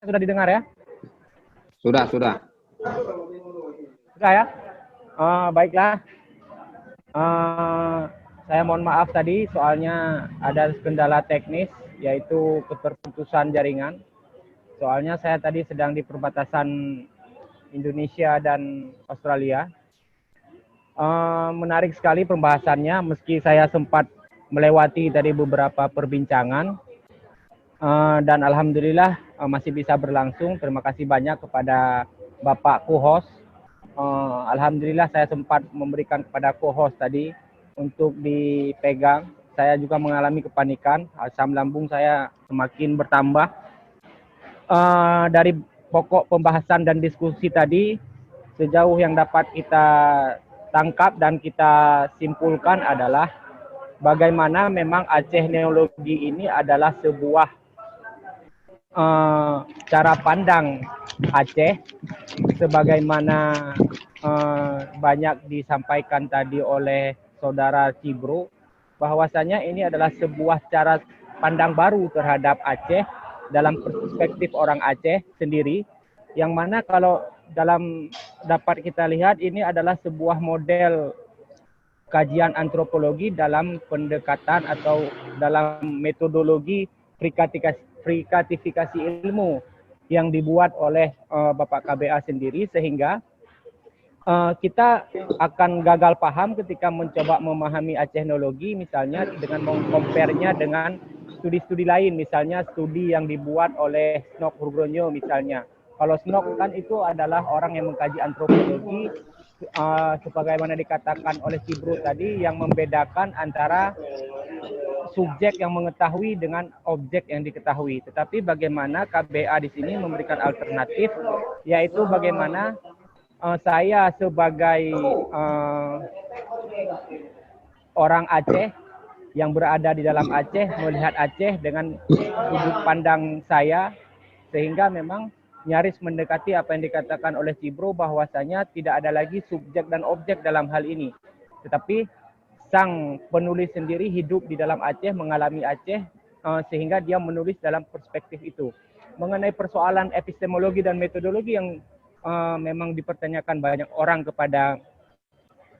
sudah didengar ya? Sudah. Sudah ya? Baiklah. Saya mohon maaf tadi soalnya ada kendala teknis yaitu keterputusan jaringan. Soalnya saya tadi sedang di perbatasan Indonesia dan Australia. Menarik sekali pembahasannya meski saya sempat melewati tadi beberapa perbincangan. Dan alhamdulillah masih bisa berlangsung. Terima kasih banyak kepada Bapak co-host. Alhamdulillah saya sempat memberikan kepada co-host tadi untuk dipegang. Saya juga mengalami kepanikan, asam lambung saya semakin bertambah. Dari pokok pembahasan dan diskusi tadi, sejauh yang dapat kita tangkap dan kita simpulkan adalah bagaimana memang Aceh Neologi ini adalah sebuah cara pandang Aceh sebagaimana banyak disampaikan tadi oleh saudara Cibro, bahwasanya ini adalah sebuah cara pandang baru terhadap Aceh dalam perspektif orang Aceh sendiri, yang mana kalau dalam dapat kita lihat ini adalah sebuah model kajian antropologi dalam pendekatan atau dalam metodologi frikatifikasi ilmu yang dibuat oleh Bapak KBA sendiri, sehingga kita akan gagal paham ketika mencoba memahami Acehnologi misalnya dengan mengkomparnya dengan studi-studi lain, misalnya studi yang dibuat oleh Snok Hurgronyo misalnya. Kalau Snok kan itu adalah orang yang mengkaji antropologi, sebagaimana dikatakan oleh Cibro tadi, yang membedakan antara subjek yang mengetahui dengan objek yang diketahui. Tetapi bagaimana KBA di sini memberikan alternatif, yaitu bagaimana saya sebagai orang Aceh yang berada di dalam Aceh melihat Aceh dengan sudut pandang saya, sehingga memang nyaris mendekati apa yang dikatakan oleh Cibro bahwasanya tidak ada lagi subjek dan objek dalam hal ini. Tetapi sang penulis sendiri hidup di dalam Aceh, mengalami Aceh, sehingga dia menulis dalam perspektif itu. Mengenai persoalan epistemologi dan metodologi yang memang dipertanyakan banyak orang kepada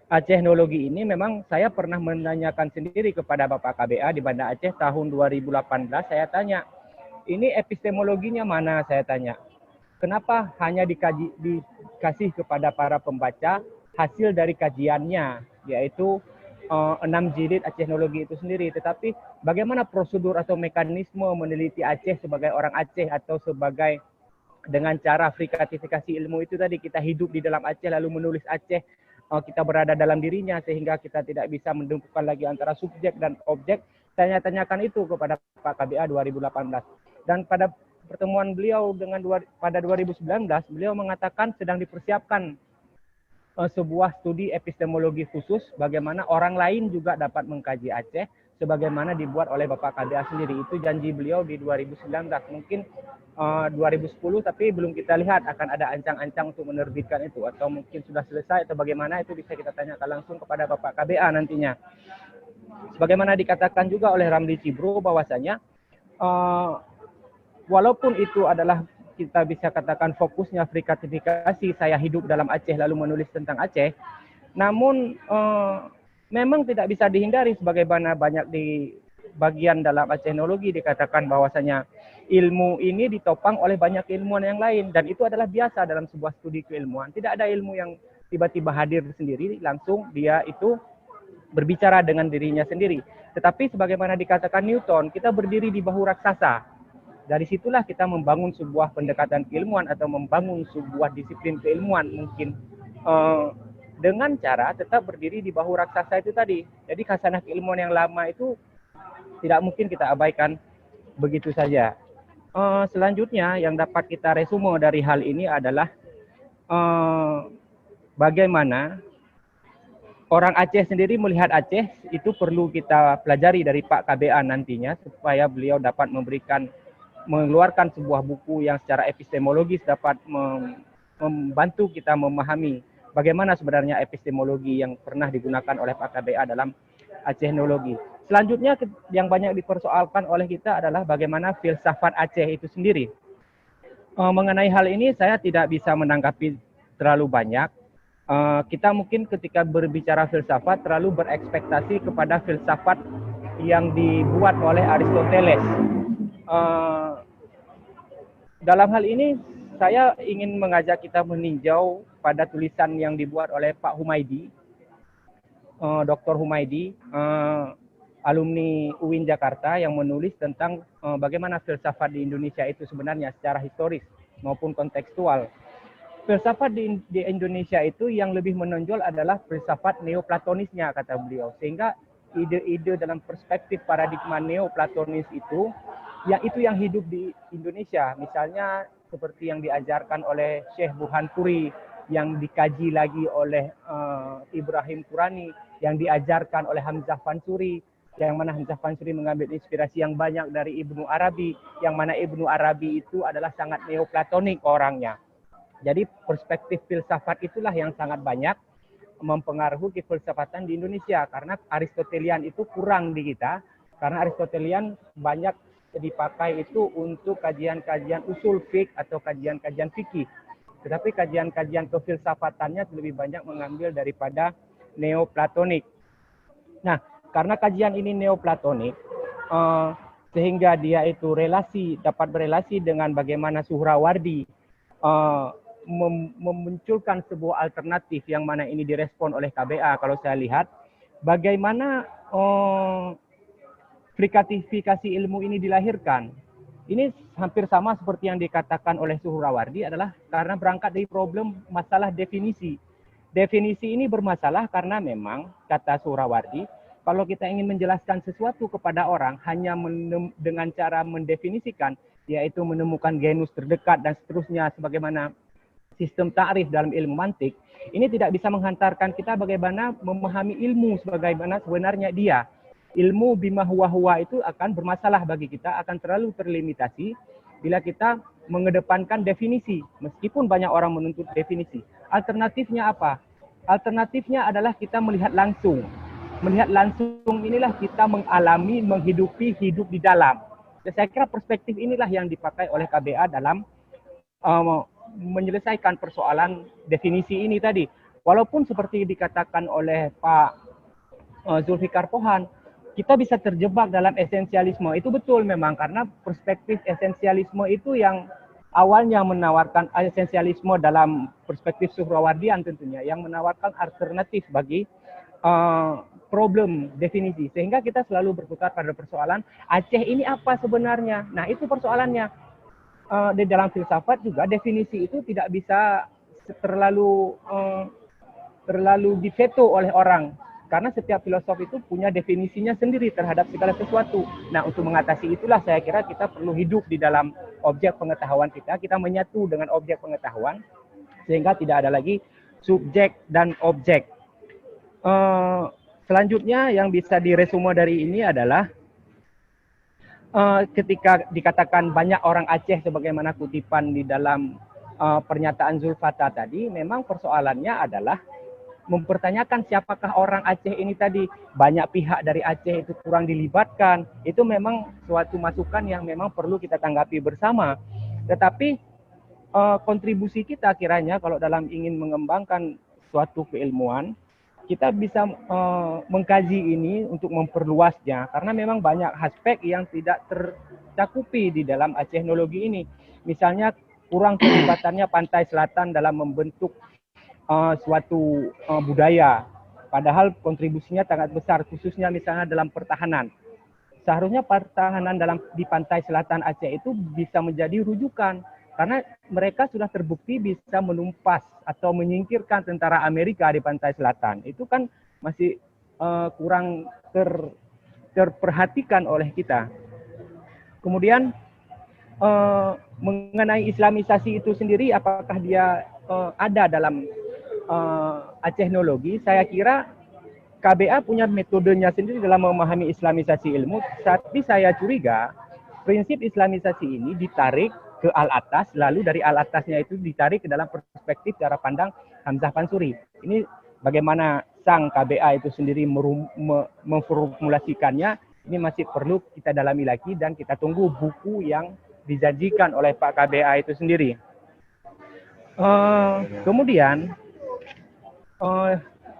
Acehnologi ini, memang saya pernah menanyakan sendiri kepada Bapak KBA di Banda Aceh tahun 2018. Saya tanya, ini epistemologinya mana, saya tanya. Kenapa hanya dikasih kepada para pembaca hasil dari kajiannya, yaitu 6 jilid Acehnologi itu sendiri. Tetapi bagaimana prosedur atau mekanisme meneliti Aceh sebagai orang Aceh atau sebagai dengan cara frikatifikasi ilmu itu tadi, kita hidup di dalam Aceh lalu menulis Aceh, kita berada dalam dirinya sehingga kita tidak bisa menentukan lagi antara subjek dan objek. Saya tanyakan itu kepada Pak KBA 2018. Dan pada pertemuan beliau pada 2019, beliau mengatakan sedang dipersiapkan sebuah studi epistemologi khusus bagaimana orang lain juga dapat mengkaji Aceh sebagaimana dibuat oleh Bapak KBA sendiri. Itu janji beliau di 2019, mungkin 2010, tapi belum kita lihat akan ada ancang-ancang untuk menerbitkan itu, atau mungkin sudah selesai atau bagaimana, itu bisa kita tanyakan langsung kepada Bapak KBA nantinya. Sebagaimana dikatakan juga oleh Ramli Cibro bahwasanya walaupun itu adalah kita bisa katakan fokusnya frikatifikasi, saya hidup dalam Aceh lalu menulis tentang Aceh, namun memang tidak bisa dihindari sebagaimana banyak di bagian dalam Acehnologi dikatakan bahwasanya ilmu ini ditopang oleh banyak ilmuwan yang lain, dan itu adalah biasa dalam sebuah studi keilmuan. Tidak ada ilmu yang tiba-tiba hadir sendiri, langsung dia itu berbicara dengan dirinya sendiri. Tetapi sebagaimana dikatakan Newton, kita berdiri di bahu raksasa. Dari situlah kita membangun sebuah pendekatan keilmuan atau membangun sebuah disiplin keilmuan mungkin dengan cara tetap berdiri di bahu raksasa itu tadi. Jadi khasanah keilmuan yang lama itu tidak mungkin kita abaikan begitu saja. Selanjutnya yang dapat kita resume dari hal ini adalah bagaimana orang Aceh sendiri melihat Aceh. Itu perlu kita pelajari dari Pak KBA nantinya supaya beliau dapat mengeluarkan sebuah buku yang secara epistemologis dapat membantu kita memahami bagaimana sebenarnya epistemologi yang pernah digunakan oleh Pak KBA dalam Acehnologi. Selanjutnya yang banyak dipersoalkan oleh kita adalah bagaimana filsafat Aceh itu sendiri. Mengenai hal ini saya tidak bisa menanggapi terlalu banyak. Kita mungkin ketika berbicara filsafat terlalu berekspektasi kepada filsafat yang dibuat oleh Aristoteles. Dalam hal ini saya ingin mengajak kita meninjau pada tulisan yang dibuat oleh Pak Humaydi, Dr. Humaydi, alumni UIN Jakarta, yang menulis tentang bagaimana filsafat di Indonesia itu sebenarnya secara historis maupun kontekstual. Filsafat di Indonesia itu yang lebih menonjol adalah filsafat neoplatonisnya, kata beliau. Sehingga ide-ide dalam perspektif paradigma neoplatonis itu yang hidup di Indonesia. Misalnya seperti yang diajarkan oleh Syekh Burhanpuri, yang dikaji lagi oleh Ibrahim Qurani, yang diajarkan oleh Hamzah Fansuri, yang mana Hamzah Fansuri mengambil inspirasi yang banyak dari Ibnu Arabi, yang mana Ibnu Arabi itu adalah sangat neoplatonik orangnya. Jadi perspektif filsafat itulah yang sangat banyak mempengaruhi kefilsafatan di Indonesia, karena Aristotelian itu kurang di kita, karena Aristotelian banyak dipakai itu untuk kajian-kajian usul fiqh atau kajian-kajian fikih. Tetapi kajian-kajian kefilsafatannya lebih banyak mengambil daripada neoplatonik. Nah, karena kajian ini neoplatonik, sehingga dia itu dapat berelasi dengan bagaimana Suhrawardi memunculkan sebuah alternatif yang mana ini direspon oleh KBA. Kalau saya lihat bagaimana frikatifikasi ilmu ini dilahirkan, ini hampir sama seperti yang dikatakan oleh Suhrawardi, adalah karena berangkat dari problem masalah definisi. Definisi ini bermasalah karena memang, kata Suhrawardi, kalau kita ingin menjelaskan sesuatu kepada orang hanya dengan cara mendefinisikan, yaitu menemukan genus terdekat dan seterusnya, sebagaimana sistem ta'rif dalam ilmu mantik, ini tidak bisa menghantarkan kita bagaimana memahami ilmu sebagaimana sebenarnya dia. Ilmu bima huwa itu akan bermasalah bagi kita, akan terlalu terlimitasi bila kita mengedepankan definisi, meskipun banyak orang menuntut definisi. Alternatifnya apa? Alternatifnya adalah kita melihat langsung. Melihat langsung inilah kita mengalami, menghidupi hidup di dalam. Dan saya kira perspektif inilah yang dipakai oleh KBA dalam menyelesaikan persoalan definisi ini tadi. Walaupun seperti dikatakan oleh Pak Zulfikar Pohan, kita bisa terjebak dalam esensialisme. Itu betul memang, karena perspektif esensialisme itu yang awalnya menawarkan esensialisme dalam perspektif Suhrawardian tentunya, yang menawarkan alternatif bagi problem definisi. Sehingga kita selalu berputar pada persoalan Aceh ini apa sebenarnya. Nah, itu persoalannya. Di dalam filsafat juga definisi itu tidak bisa terlalu diveto oleh orang, karena setiap filosof itu punya definisinya sendiri terhadap segala sesuatu. Nah, untuk mengatasi itulah saya kira kita perlu hidup di dalam objek pengetahuan kita menyatu dengan objek pengetahuan sehingga tidak ada lagi subjek dan objek. Selanjutnya yang bisa diresume dari ini adalah ketika dikatakan banyak orang Aceh sebagaimana kutipan di dalam pernyataan Zulfata tadi, memang persoalannya adalah mempertanyakan siapakah orang Aceh ini tadi. Banyak pihak dari Aceh itu kurang dilibatkan. Itu memang suatu masukan yang memang perlu kita tanggapi bersama. Tetapi kontribusi kita kiranya kalau dalam ingin mengembangkan suatu keilmuan, kita bisa mengkaji ini untuk memperluasnya, karena memang banyak aspek yang tidak tercakupi di dalam Acehnologi ini. Misalnya kurang kelibatannya pantai selatan dalam membentuk suatu budaya, padahal kontribusinya sangat besar, khususnya misalnya dalam pertahanan. Seharusnya pertahanan di pantai selatan Aceh itu bisa menjadi rujukan, karena mereka sudah terbukti bisa menumpas atau menyingkirkan tentara Amerika di pantai selatan. Itu kan masih kurang terperhatikan oleh kita. Kemudian mengenai Islamisasi itu sendiri, apakah dia ada dalam Acehnologi? Saya kira KBA punya metodenya sendiri dalam memahami Islamisasi ilmu, tapi saya curiga prinsip Islamisasi ini ditarik ke al-atas, lalu dari al-atasnya itu ditarik ke dalam perspektif cara pandang Hamzah Fansuri. Ini bagaimana sang KBA itu sendiri memformulasikannya, ini masih perlu kita dalami lagi dan kita tunggu buku yang dijanjikan oleh Pak KBA itu sendiri. Kemudian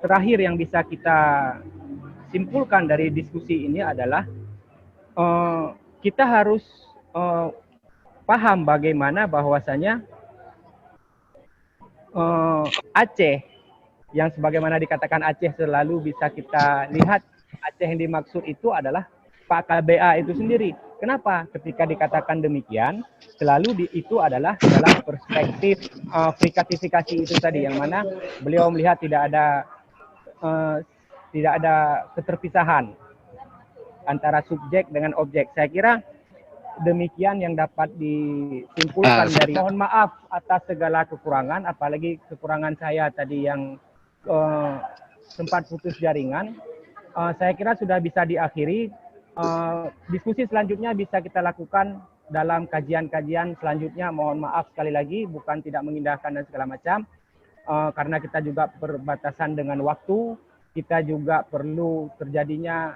terakhir yang bisa kita simpulkan dari diskusi ini adalah kita harus paham bagaimana bahwasanya Aceh yang sebagaimana dikatakan Aceh selalu bisa kita lihat Aceh yang dimaksud itu adalah Pak KBA itu sendiri. Kenapa? Ketika dikatakan demikian, selalu itu adalah dalam perspektif frikatifikasi itu tadi, yang mana beliau melihat tidak ada keterpisahan antara subjek dengan objek. Saya kira demikian yang dapat disimpulkan dari. Mohon maaf atas segala kekurangan, apalagi kekurangan saya tadi yang sempat putus jaringan. Saya kira sudah bisa diakhiri. Diskusi selanjutnya bisa kita lakukan dalam kajian-kajian selanjutnya. Mohon maaf sekali lagi, bukan tidak mengindahkan dan segala macam, karena kita juga berbatasan dengan waktu, kita juga perlu terjadinya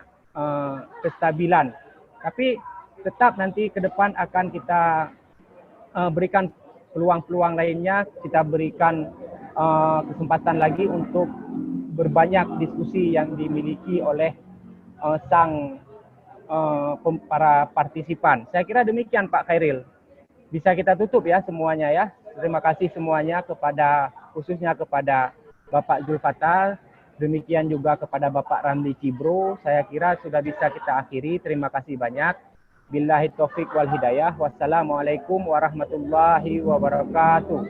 kestabilan. Tapi tetap nanti ke depan akan kita berikan peluang-peluang lainnya, kita berikan kesempatan lagi untuk berbanyak diskusi yang dimiliki oleh para partisipan. Saya kira demikian Pak Khairil. Bisa kita tutup ya semuanya ya. Terima kasih semuanya khususnya kepada Bapak Zulfatar, demikian juga kepada Bapak Ramli Cibro. Saya kira sudah bisa kita akhiri. Terima kasih banyak. Billahi taufik wal hidayah. Wassalamualaikum warahmatullahi wabarakatuh.